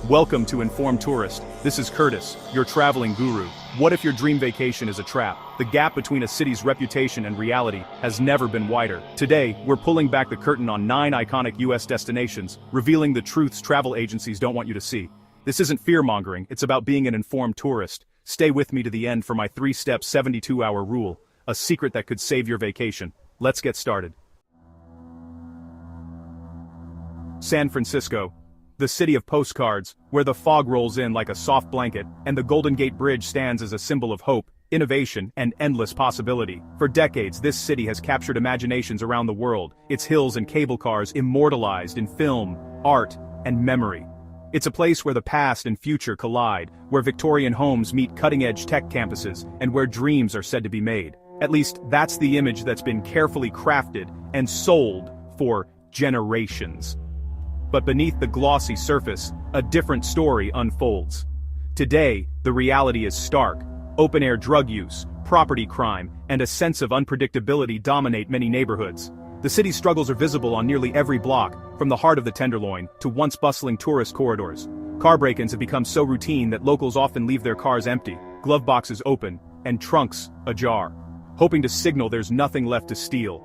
Welcome to Informed Tourist. This is Curtis, your traveling guru. What if your dream vacation is a trap? The gap between a city's reputation and reality has never been wider. Today, we're pulling back the curtain on 9 iconic US destinations, revealing the truths travel agencies don't want you to see. This isn't fear-mongering, it's about being an informed tourist. Stay with me to the end for my 3-step 72-hour rule, a secret that could save your vacation. Let's get started. San Francisco, the city of postcards, where the fog rolls in like a soft blanket, and the Golden Gate Bridge stands as a symbol of hope, innovation, and endless possibility. For decades, this city has captured imaginations around the world, its hills and cable cars immortalized in film, art, and memory. It's a place where the past and future collide, where Victorian homes meet cutting-edge tech campuses, and where dreams are said to be made. At least, that's the image that's been carefully crafted and sold for generations. But beneath the glossy surface, a different story unfolds. Today, the reality is stark. Open-air drug use, property crime, and a sense of unpredictability dominate many neighborhoods. The city's struggles are visible on nearly every block, from the heart of the Tenderloin to once bustling tourist corridors. Car break-ins have become so routine that locals often leave their cars empty, glove boxes open, and trunks ajar, hoping to signal there's nothing left to steal.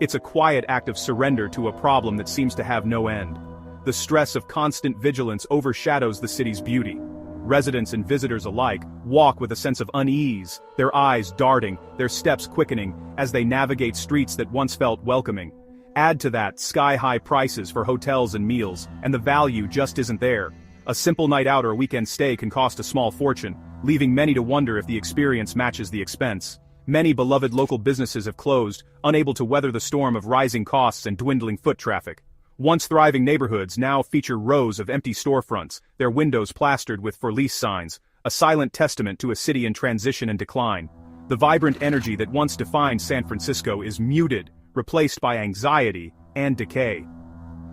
It's a quiet act of surrender to a problem that seems to have no end. The stress of constant vigilance overshadows the city's beauty. Residents and visitors alike walk with a sense of unease, their eyes darting, their steps quickening, as they navigate streets that once felt welcoming. Add to that sky-high prices for hotels and meals, and the value just isn't there. A simple night out or a weekend stay can cost a small fortune, leaving many to wonder if the experience matches the expense. Many beloved local businesses have closed, unable to weather the storm of rising costs and dwindling foot traffic. Once thriving neighborhoods now feature rows of empty storefronts, their windows plastered with for lease signs, a silent testament to a city in transition and decline. The vibrant energy that once defined San Francisco is muted, replaced by anxiety and decay.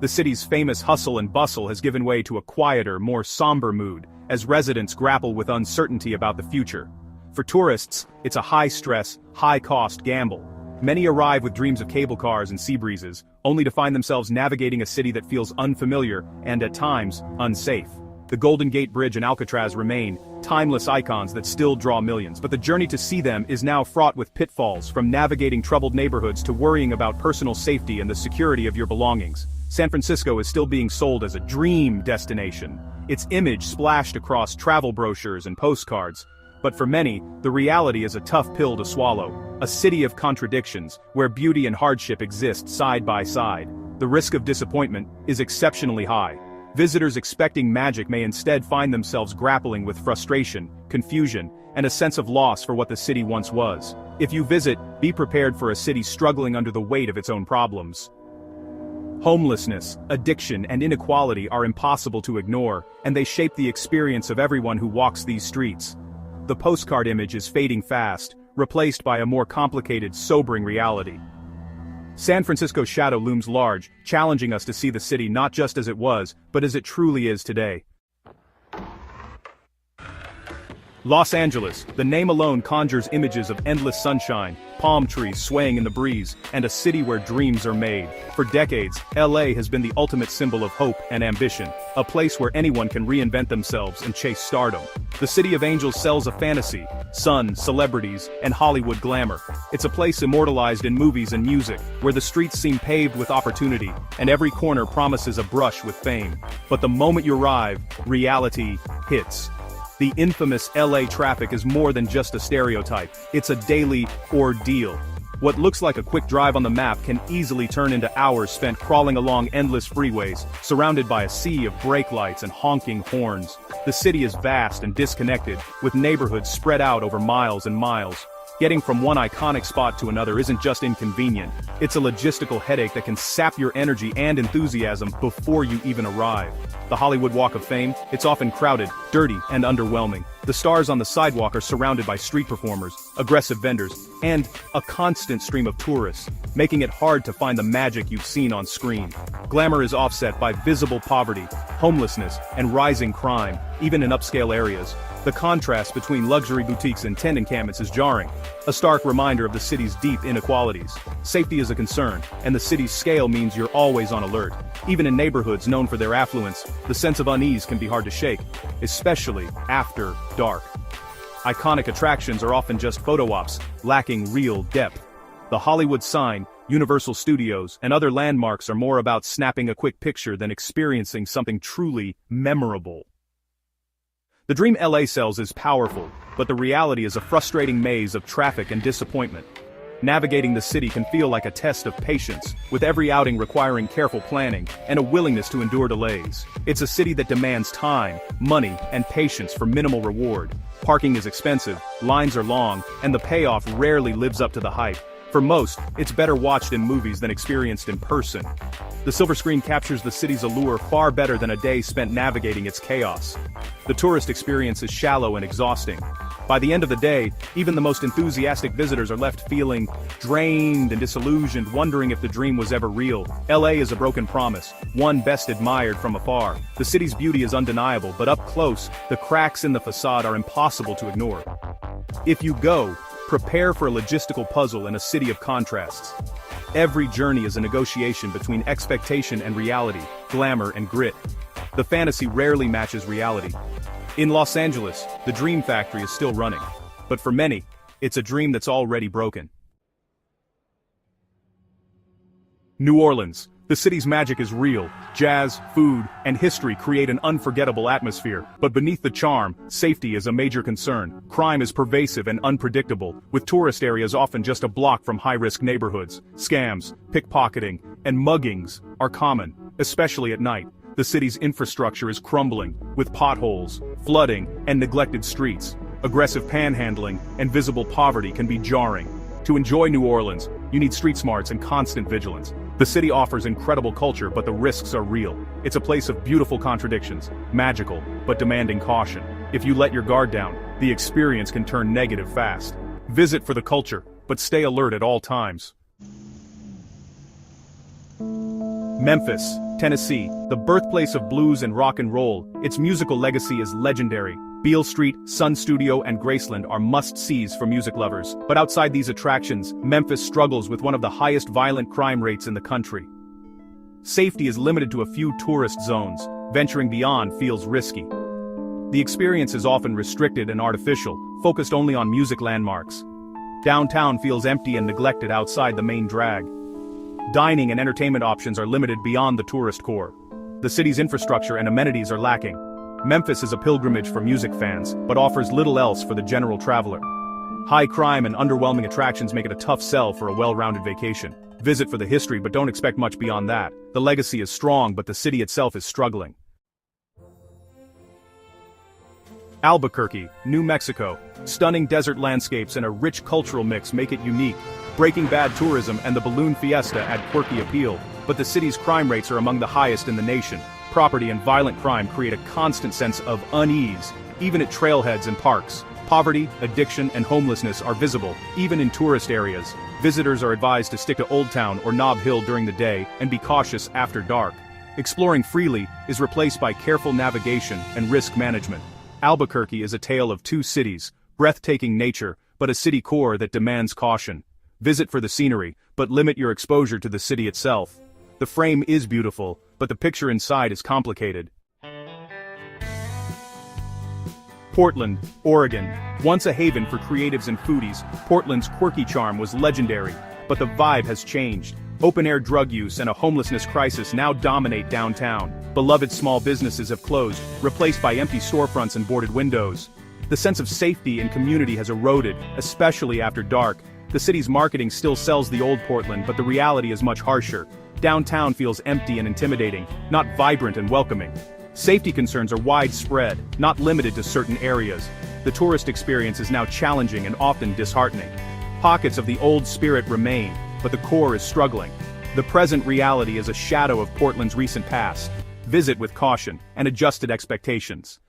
The city's famous hustle and bustle has given way to a quieter, more somber mood, as residents grapple with uncertainty about the future. For tourists, it's a high-stress, high-cost gamble. Many arrive with dreams of cable cars and sea breezes, only to find themselves navigating a city that feels unfamiliar and, at times, unsafe. The Golden Gate Bridge and Alcatraz remain timeless icons that still draw millions, but the journey to see them is now fraught with pitfalls, from navigating troubled neighborhoods to worrying about personal safety and the security of your belongings. San Francisco is still being sold as a dream destination, its image splashed across travel brochures and postcards. But for many, the reality is a tough pill to swallow. A city of contradictions, where beauty and hardship exist side by side. The risk of disappointment is exceptionally high. Visitors expecting magic may instead find themselves grappling with frustration, confusion, and a sense of loss for what the city once was. If you visit, be prepared for a city struggling under the weight of its own problems. Homelessness, addiction, and inequality are impossible to ignore, and they shape the experience of everyone who walks these streets. The postcard image is fading fast, replaced by a more complicated, sobering reality. San Francisco's shadow looms large, challenging us to see the city not just as it was, but as it truly is today. Los Angeles, the name alone conjures images of endless sunshine, palm trees swaying in the breeze, and a city where dreams are made. For decades, LA has been the ultimate symbol of hope and ambition, a place where anyone can reinvent themselves and chase stardom. The City of Angels sells a fantasy, sun, celebrities, and Hollywood glamour. It's a place immortalized in movies and music, where the streets seem paved with opportunity, and every corner promises a brush with fame. But the moment you arrive, reality hits. The infamous LA traffic is more than just a stereotype, it's a daily ordeal. What looks like a quick drive on the map can easily turn into hours spent crawling along endless freeways, surrounded by a sea of brake lights and honking horns. The city is vast and disconnected, with neighborhoods spread out over miles and miles. Getting from one iconic spot to another isn't just inconvenient, it's a logistical headache that can sap your energy and enthusiasm before you even arrive. The Hollywood Walk of Fame, it's often crowded, dirty, and underwhelming. The stars on the sidewalk are surrounded by street performers, aggressive vendors, and a constant stream of tourists, making it hard to find the magic you've seen on screen. Glamour is offset by visible poverty, homelessness, and rising crime, even in upscale areas. The contrast between luxury boutiques and tent encampments is jarring, a stark reminder of the city's deep inequalities. Safety is a concern, and the city's scale means you're always on alert. Even in neighborhoods known for their affluence, the sense of unease can be hard to shake, especially after dark. Iconic attractions are often just photo ops, lacking real depth. The Hollywood sign, Universal Studios, and other landmarks are more about snapping a quick picture than experiencing something truly memorable. The dream LA sells is powerful, but the reality is a frustrating maze of traffic and disappointment. Navigating the city can feel like a test of patience, with every outing requiring careful planning and a willingness to endure delays. It's a city that demands time, money, and patience for minimal reward. Parking is expensive, lines are long, and the payoff rarely lives up to the hype. For most, it's better watched in movies than experienced in person. The silver screen captures the city's allure far better than a day spent navigating its chaos. The tourist experience is shallow and exhausting. By the end of the day, even the most enthusiastic visitors are left feeling drained and disillusioned, wondering if the dream was ever real. LA is a broken promise, one best admired from afar. The city's beauty is undeniable, but up close, the cracks in the facade are impossible to ignore. If you go, prepare for a logistical puzzle in a city of contrasts. Every journey is a negotiation between expectation and reality, glamour and grit. The fantasy rarely matches reality. In Los Angeles, the dream factory is still running. But for many, it's a dream that's already broken. New Orleans. The city's magic is real. Jazz, food, and history create an unforgettable atmosphere. But beneath the charm, safety is a major concern. Crime is pervasive and unpredictable, with tourist areas often just a block from high-risk neighborhoods. Scams, pickpocketing, and muggings are common, especially at night. The city's infrastructure is crumbling, with potholes, flooding, and neglected streets. Aggressive panhandling and visible poverty can be jarring. To enjoy New Orleans, you need street smarts and constant vigilance. The city offers incredible culture, but the risks are real. It's a place of beautiful contradictions, magical, but demanding caution. If you let your guard down, the experience can turn negative fast. Visit for the culture, but stay alert at all times. Memphis, Tennessee, the birthplace of blues and rock and roll. Its musical legacy is legendary. Beale Street, Sun Studio, and Graceland are must-sees for music lovers. But outside these attractions, Memphis struggles with one of the highest violent crime rates in the country. Safety is limited to a few tourist zones. Venturing beyond feels risky. The experience is often restricted and artificial, focused only on music landmarks. Downtown feels empty and neglected outside the main drag. Dining and entertainment options are limited beyond the tourist core. The city's infrastructure and amenities are lacking. Memphis is a pilgrimage for music fans, but offers little else for the general traveler. High crime and underwhelming attractions make it a tough sell for a well-rounded vacation. Visit for the history, but don't expect much beyond that. The legacy is strong, but the city itself is struggling. Albuquerque, New Mexico. Stunning desert landscapes and a rich cultural mix make it unique. Breaking Bad tourism and the balloon fiesta add quirky appeal, but the city's crime rates are among the highest in the nation. Property and violent crime create a constant sense of unease, even at trailheads and parks. Poverty, addiction, and homelessness are visible, even in tourist areas. Visitors are advised to stick to Old Town or Nob Hill during the day and be cautious after dark. Exploring freely is replaced by careful navigation and risk management. Albuquerque is a tale of two cities, breathtaking nature, but a city core that demands caution. Visit for the scenery, but limit your exposure to the city itself. The frame is beautiful, but the picture inside is complicated. Portland, Oregon. Once a haven for creatives and foodies, Portland's quirky charm was legendary, but the vibe has changed. Open-air drug use and a homelessness crisis now dominate downtown. Beloved small businesses have closed, replaced by empty storefronts and boarded windows. The sense of safety and community has eroded, especially after dark. The city's marketing still sells the old Portland, but the reality is much harsher. Downtown feels empty and intimidating, not vibrant and welcoming. Safety concerns are widespread, not limited to certain areas. The tourist experience is now challenging and often disheartening. Pockets of the old spirit remain, but the core is struggling. The present reality is a shadow of Portland's recent past. Visit with caution and adjusted expectations.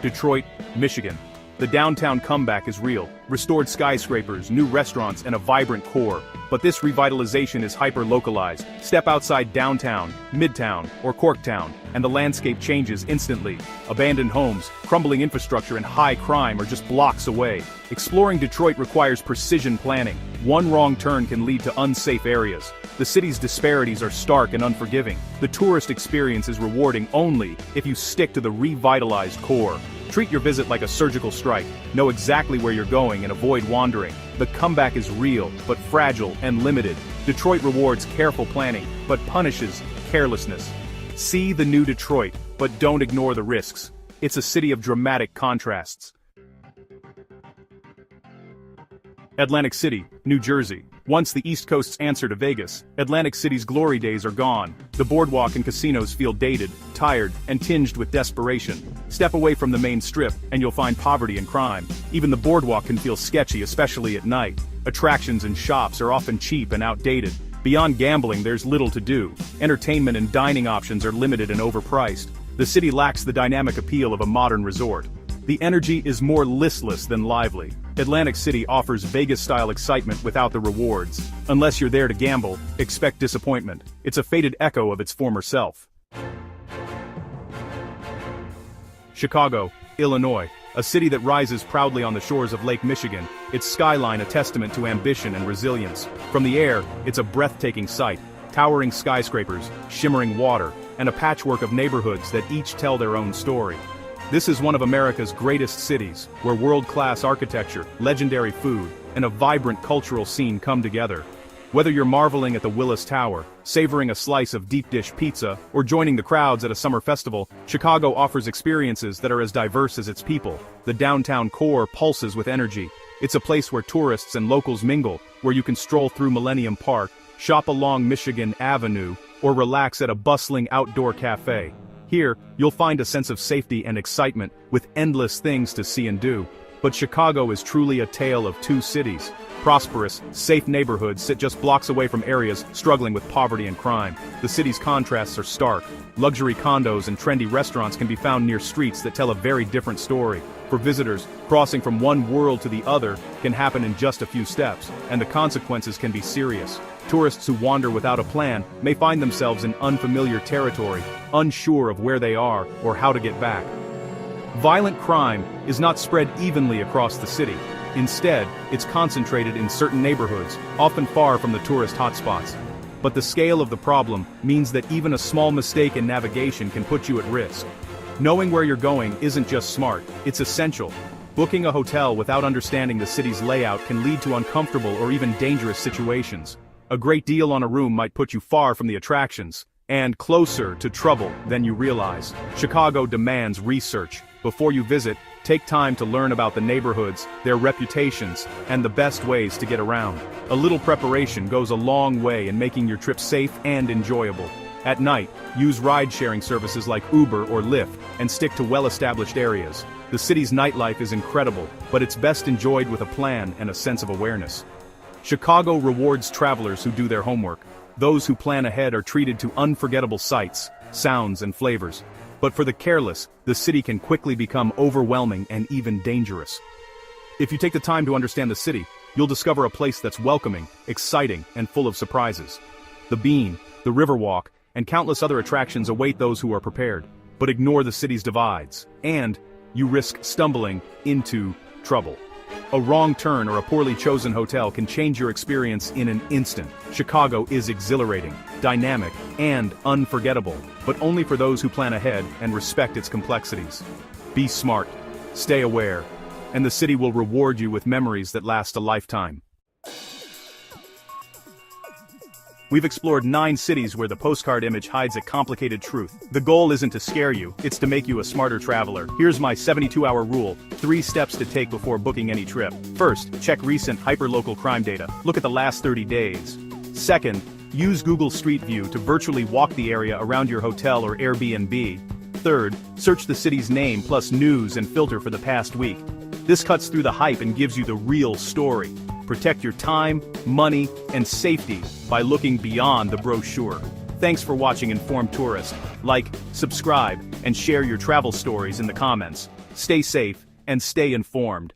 Detroit, Michigan. The downtown comeback is real, restored skyscrapers, new restaurants, and a vibrant core. But this revitalization is hyper-localized. Step outside downtown, midtown, or Corktown, and the landscape changes instantly. Abandoned homes, crumbling infrastructure, and high crime are just blocks away. Exploring Detroit requires precision planning. One wrong turn can lead to unsafe areas. The city's disparities are stark and unforgiving. The tourist experience is rewarding only if you stick to the revitalized core. Treat your visit like a surgical strike. Know exactly where you're going and avoid wandering. The comeback is real, but fragile and limited. Detroit rewards careful planning, but punishes carelessness. See the new Detroit, but don't ignore the risks. It's a city of dramatic contrasts. Atlantic City, New Jersey. Once the East Coast's answer to Vegas, Atlantic City's glory days are gone. The boardwalk and casinos feel dated, tired, and tinged with desperation. Step away from the main strip, and you'll find poverty and crime. Even the boardwalk can feel sketchy, especially at night. Attractions and shops are often cheap and outdated. Beyond gambling, there's little to do. Entertainment and dining options are limited and overpriced. The city lacks the dynamic appeal of a modern resort. The energy is more listless than lively. Atlantic City offers Vegas-style excitement without the rewards. Unless you're there to gamble, expect disappointment. It's a faded echo of its former self. Chicago, Illinois. A city that rises proudly on the shores of Lake Michigan, its skyline a testament to ambition and resilience. From the air, it's a breathtaking sight. Towering skyscrapers, shimmering water, and a patchwork of neighborhoods that each tell their own story. This is one of America's greatest cities, where world-class architecture, legendary food, and a vibrant cultural scene come together. Whether you're marveling at the Willis Tower, savoring a slice of deep-dish pizza, or joining the crowds at a summer festival, Chicago offers experiences that are as diverse as its people. The downtown core pulses with energy. It's a place where tourists and locals mingle, where you can stroll through Millennium Park, shop along Michigan Avenue, or relax at a bustling outdoor cafe. Here, you'll find a sense of safety and excitement, with endless things to see and do. But Chicago is truly a tale of two cities. Prosperous, safe neighborhoods sit just blocks away from areas struggling with poverty and crime. The city's contrasts are stark. Luxury condos and trendy restaurants can be found near streets that tell a very different story. For visitors, crossing from one world to the other can happen in just a few steps, and the consequences can be serious. Tourists who wander without a plan may find themselves in unfamiliar territory, unsure of where they are or how to get back. Violent crime is not spread evenly across the city. Instead, it's concentrated in certain neighborhoods, often far from the tourist hotspots. But the scale of the problem means that even a small mistake in navigation can put you at risk. Knowing where you're going isn't just smart, it's essential. Booking a hotel without understanding the city's layout can lead to uncomfortable or even dangerous situations. A great deal on a room might put you far from the attractions, and closer to trouble than you realize. Chicago demands research. Before you visit, take time to learn about the neighborhoods, their reputations, and the best ways to get around. A little preparation goes a long way in making your trip safe and enjoyable. At night, use ride-sharing services like Uber or Lyft, and stick to well-established areas. The city's nightlife is incredible, but it's best enjoyed with a plan and a sense of awareness. Chicago rewards travelers who do their homework. Those who plan ahead are treated to unforgettable sights, sounds, and flavors. But for the careless, the city can quickly become overwhelming and even dangerous. If you take the time to understand the city, you'll discover a place that's welcoming, exciting, and full of surprises. The Bean, the Riverwalk, and countless other attractions await those who are prepared. But ignore the city's divides, and you risk stumbling into trouble. A wrong turn or a poorly chosen hotel can change your experience in an instant. Chicago is exhilarating, dynamic, and unforgettable, but only for those who plan ahead and respect its complexities. Be smart, stay aware, and the city will reward you with memories that last a lifetime. We've explored 9 cities where the postcard image hides a complicated truth. The goal isn't to scare you, it's to make you a smarter traveler. Here's my 72-hour rule, 3 steps to take before booking any trip. First, check recent hyperlocal crime data. Look at the last 30 days. Second, use Google Street View to virtually walk the area around your hotel or Airbnb. Third, search the city's name plus news and filter for the past week. This cuts through the hype and gives you the real story. Protect your time, money, and safety by looking beyond the brochure. Thanks for watching Informed Tourist. Like, subscribe, and share your travel stories in the comments. Stay safe, and and stay informed.